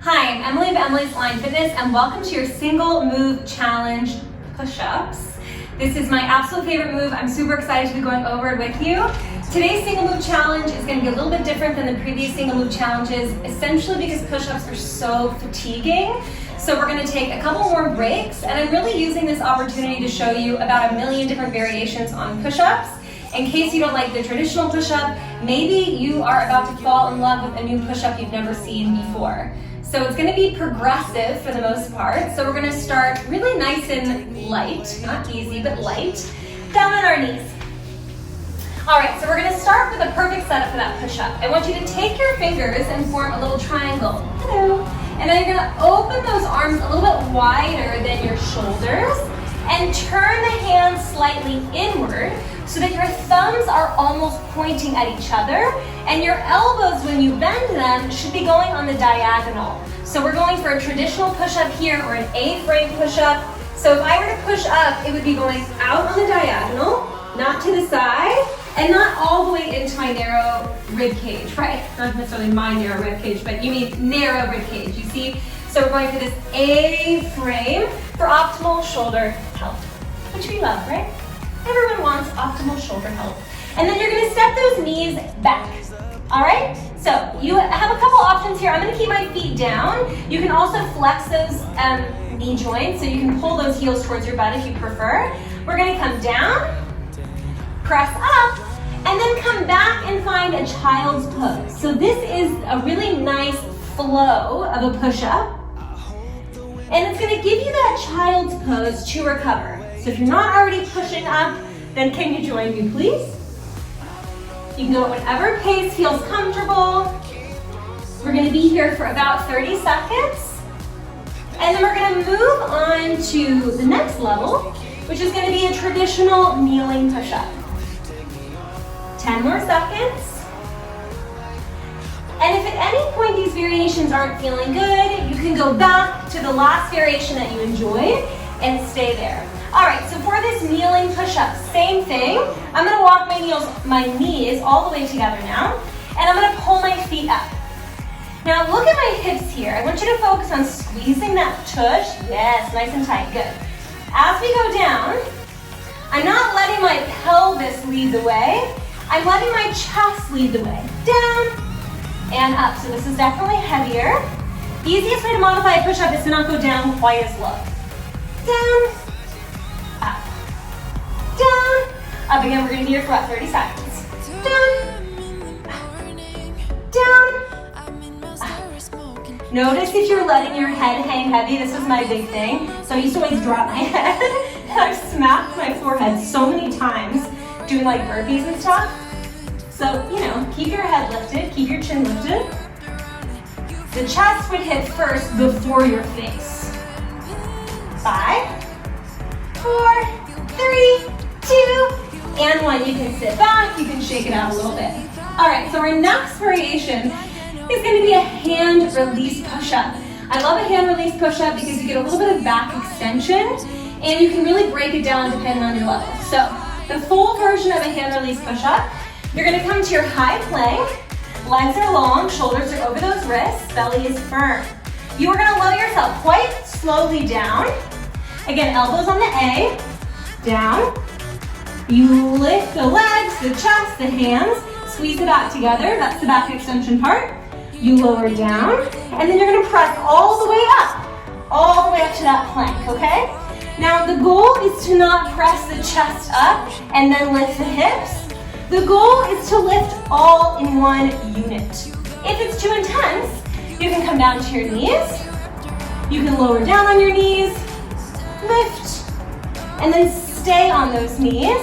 Hi, I'm Emily of Emily's Line Fitness, and welcome to your single move challenge push-ups. This is my absolute favorite move. I'm super excited to be going over it with you. Today's single move challenge is going to be a little bit different than the previous single move challenges, essentially because push-ups are so fatiguing. So we're going to take a couple more breaks, and I'm really using this opportunity to show you about a million different variations on push-ups. In case you don't like the traditional push-up, maybe you are about to fall in love with a new push-up you've never seen before. So it's going to be progressive for the most part. So we're going to start really nice and light, not easy, but light, down on our knees. All right, so we're going to start with a perfect setup for that push-up. I want you to take your fingers and form a little triangle. Hello. And then you're going to open those arms a little bit wider than your shoulders and turn the hands slightly inward so that your thumbs are almost pointing at each other, and your elbows, when you bend them, should be going on the diagonal. So we're going for a traditional push-up here, or an A-frame push-up. So if I were to push up, it would be going out on the diagonal, not to the side, and not all the way into my narrow rib cage, right? Not necessarily my narrow rib cage, but you mean narrow rib cage, you see? So we're going for this A-frame for optimal shoulder health, which we love, right? Everyone wants optimal shoulder health. And then you're gonna step those knees back, all right? So you have a couple options here. I'm gonna keep my feet down. You can also flex those knee joints, so you can pull those heels towards your butt if you prefer. We're gonna come down, press up, and then come back and find a child's pose. So this is a really nice flow of a push-up. And it's gonna give you that child's pose to recover. So if you're not already pushing up, then can you join me, please? You can go at whatever pace feels comfortable. We're gonna be here for about 30 seconds. And then we're gonna move on to the next level, which is gonna be a traditional kneeling push-up. 10 more seconds. And if at any point these variations aren't feeling good, you can go back to the last variation that you enjoyed and stay there. All right, so for this kneeling push-up, same thing. I'm gonna walk my knees all the way together now, and I'm gonna pull my feet up. Now look at my hips here. I want you to focus on squeezing that tush. Yes, nice and tight, good. As we go down, I'm not letting my pelvis lead the way. I'm letting my chest lead the way. Down and up, so this is definitely heavier. The easiest way to modify a push-up is to not go down quite as low. Down, up, down, up again. We're gonna be here for about 30 seconds. Down, down, up. Notice if you're letting your head hang heavy. This is my big thing. So I used to always drop my head and I've smacked my forehead so many times doing like burpees and stuff. So, you know, keep your head lifted, keep your chin lifted. The chest would hit first before your face. 5, 4, 3, 2, and 1. You can sit back, you can shake it out a little bit. All right, so our next variation is gonna be a hand release push-up. I love a hand release push-up because you get a little bit of back extension and you can really break it down depending on your level. So the full version of a hand release push-up, you're gonna come to your high plank, legs are long, shoulders are over those wrists, belly is firm. You are gonna lower yourself quite slowly down. Again, elbows on the A, down. You lift the legs, the chest, the hands, squeeze the back together, that's the back extension part. You lower down, and then you're gonna press all the way up to that plank, okay? Now the goal is to not press the chest up and then lift the hips. The goal is to lift all in one unit. If it's too intense, you can come down to your knees. You can lower down on your knees, lift, and then stay on those knees.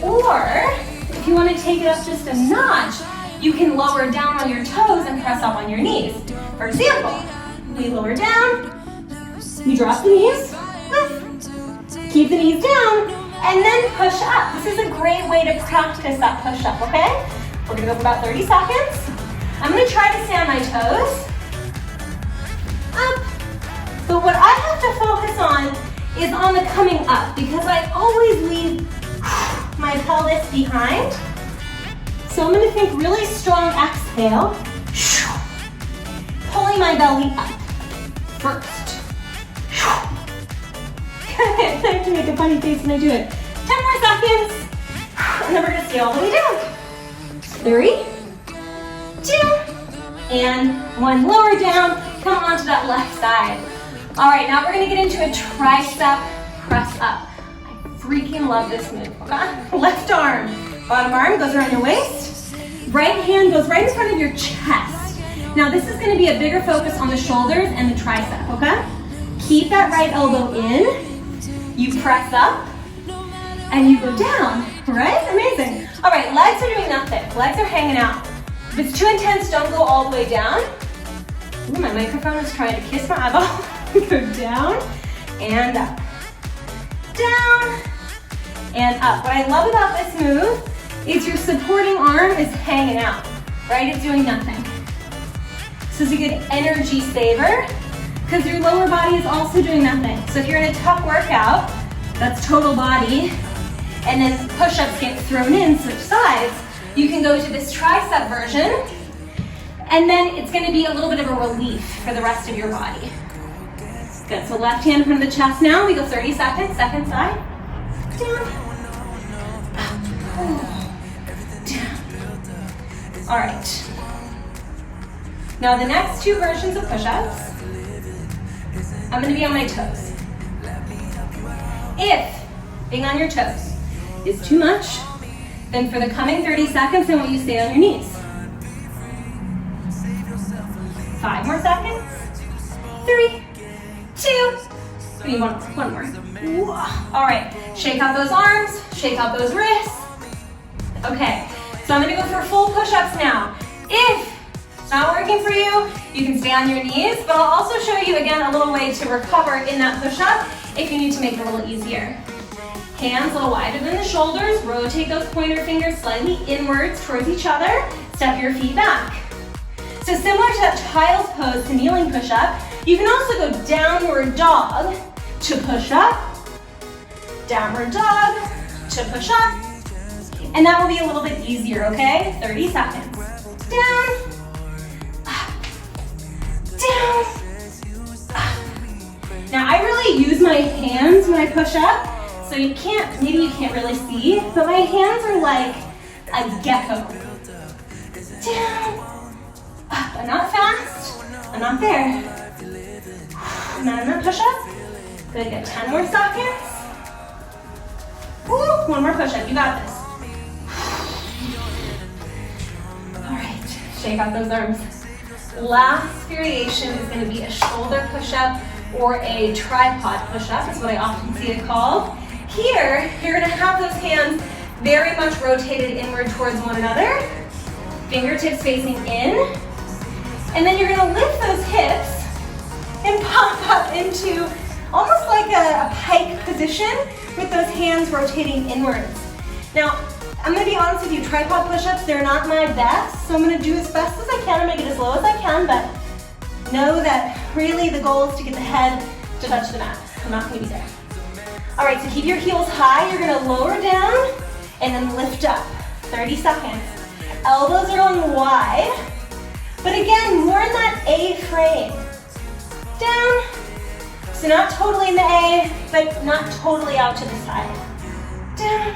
Or if you want to take it up just a notch, you can lower down on your toes and press up on your knees. For example, we lower down, you drop the knees, lift, keep the knees down, and then push up. This is a great way to practice that push-up, okay? We're gonna go for about 30 seconds. I'm gonna try to stay on my toes. Up. But what I have to focus on is on the coming up because I always leave my pelvis behind. So I'm gonna think really strong exhale, pulling my belly up. first. I have to make a funny face when I do it. 10 more seconds. And then we're gonna stay all the way down. 3, 2, and 1. Lower down, come onto that left side. All right, now we're gonna get into a tricep press up. I freaking love this move, okay? Left arm, bottom arm goes around your waist. Right hand goes right in front of your chest. Now this is gonna be a bigger focus on the shoulders and the tricep, okay? Keep that right elbow in. You press up and you go down, right? Amazing. All right, legs are doing nothing. Legs are hanging out. If it's too intense, don't go all the way down. Ooh, my microphone is trying to kiss my eyeball. Go down and up. Down and up. What I love about this move is your supporting arm is hanging out, right? It's doing nothing. This is a good energy saver because your lower body is also doing nothing. So if you're in a tough workout, that's total body, and then push-ups get thrown in, switch sides, you can go to this tricep version, and then it's gonna be a little bit of a relief for the rest of your body. Good, so left hand in front of the chest now. We go 30 seconds, second side. Down, up, down. All right. Now the next 2 versions of push-ups, I'm gonna be on my toes. If being on your toes is too much, then for the coming 30 seconds, I want you to stay on your knees. 5 more seconds. 3, 2, we need one more. All right, shake out those arms, shake out those wrists. Okay, so I'm gonna go for full push-ups now. If it's not working for you, you can stay on your knees, but I'll also show you again a little way to recover in that push-up if you need to make it a little easier. Hands a little wider than the shoulders, rotate those pointer fingers slightly inwards towards each other, step your feet back. So similar to that child's pose to kneeling push-up, you can also go downward dog to push up, downward dog to push up, and that will be a little bit easier, okay? 30 seconds. Down, up, down, up. Now I really use my hands when I push up, so maybe you can't really see, but my hands are like a gecko. Down, up. I'm not fast, I'm not there. Not enough push-up. Good, get 10 more seconds. Woo, 1 more push-up, you got this. All right, shake out those arms. Last variation is gonna be a shoulder push-up or a tripod push-up, is what I often see it called. Here, you're gonna have those hands very much rotated inward towards one another, fingertips facing in, and then you're gonna lift those hips and pop up into almost like a pike position with those hands rotating inwards. Now, I'm gonna be honest with you, tripod push-ups, they're not my best, so I'm gonna do as best as I can and make it as low as I can, but know that really the goal is to get the head to touch the mat. I'm not gonna be there. All right, so keep your heels high. You're gonna lower down and then lift up. 30 seconds. Elbows are going wide, but again, more in that A frame. Down, so not totally in the A, but not totally out to the side. Down,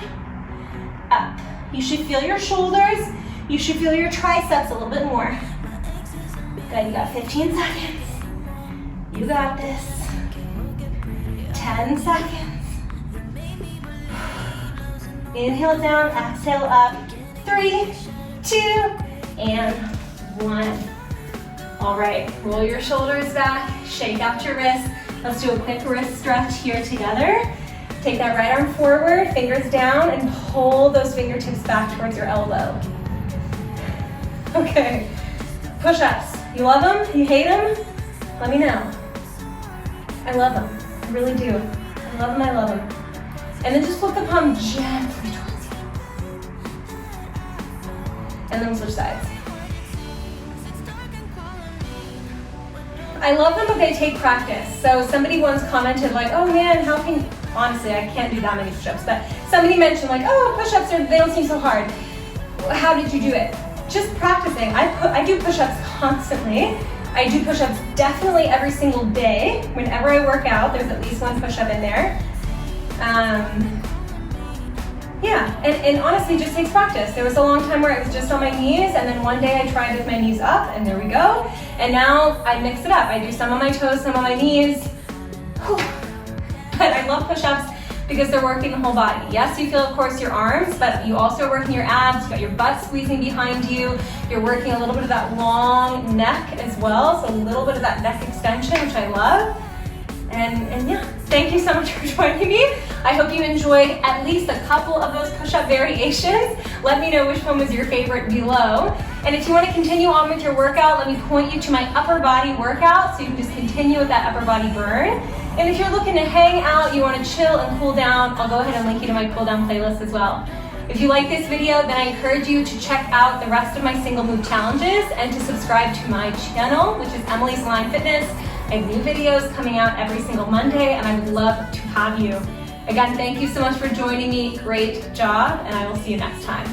up. You should feel your shoulders, you should feel your triceps a little bit more. Good, you got 15 seconds. You got this. 10 seconds. Inhale down, exhale up. 3, 2, and 1. All right, roll your shoulders back, shake out your wrists. Let's do a quick wrist stretch here together. Take that right arm forward, fingers down, and pull those fingertips back towards your elbow. Okay, push-ups. You love them? You hate them? Let me know. I love them, I really do. I love them, I love them. And then just flip the palm gently towards you. And then switch sides. I love them, but they take practice. So somebody once commented like, oh man, how can, honestly, I can't do that many push-ups, but somebody mentioned like, oh, push-ups, they don't seem so hard. How did you do it? Just practicing. I do push-ups constantly. I do push-ups definitely every single day. Whenever I work out, there's at least one push-up in there. Yeah, and honestly, it just takes practice. There was a long time where it was just on my knees, and then one day I tried with my knees up, and there we go. And now I mix it up. I do some on my toes, some on my knees. Whew. But I love push-ups because they're working the whole body. Yes, you feel, of course, your arms, but you also are working your abs. You've got your butt squeezing behind you. You're working a little bit of that long neck as well, so a little bit of that neck extension, which I love. And yeah, thank you so much for joining me. I hope you enjoyed at least a couple of those push-up variations. Let me know which one was your favorite below. And if you want to continue on with your workout, let me point you to my upper body workout so you can just continue with that upper body burn. And if you're looking to hang out, you want to chill and cool down, I'll go ahead and link you to my cool down playlist as well. If you like this video, then I encourage you to check out the rest of my single move challenges and to subscribe to my channel, which is Emily's Line Fitness. I have new videos coming out every single Monday, and I would love to have you. Again, thank you so much for joining me. Great job, and I will see you next time.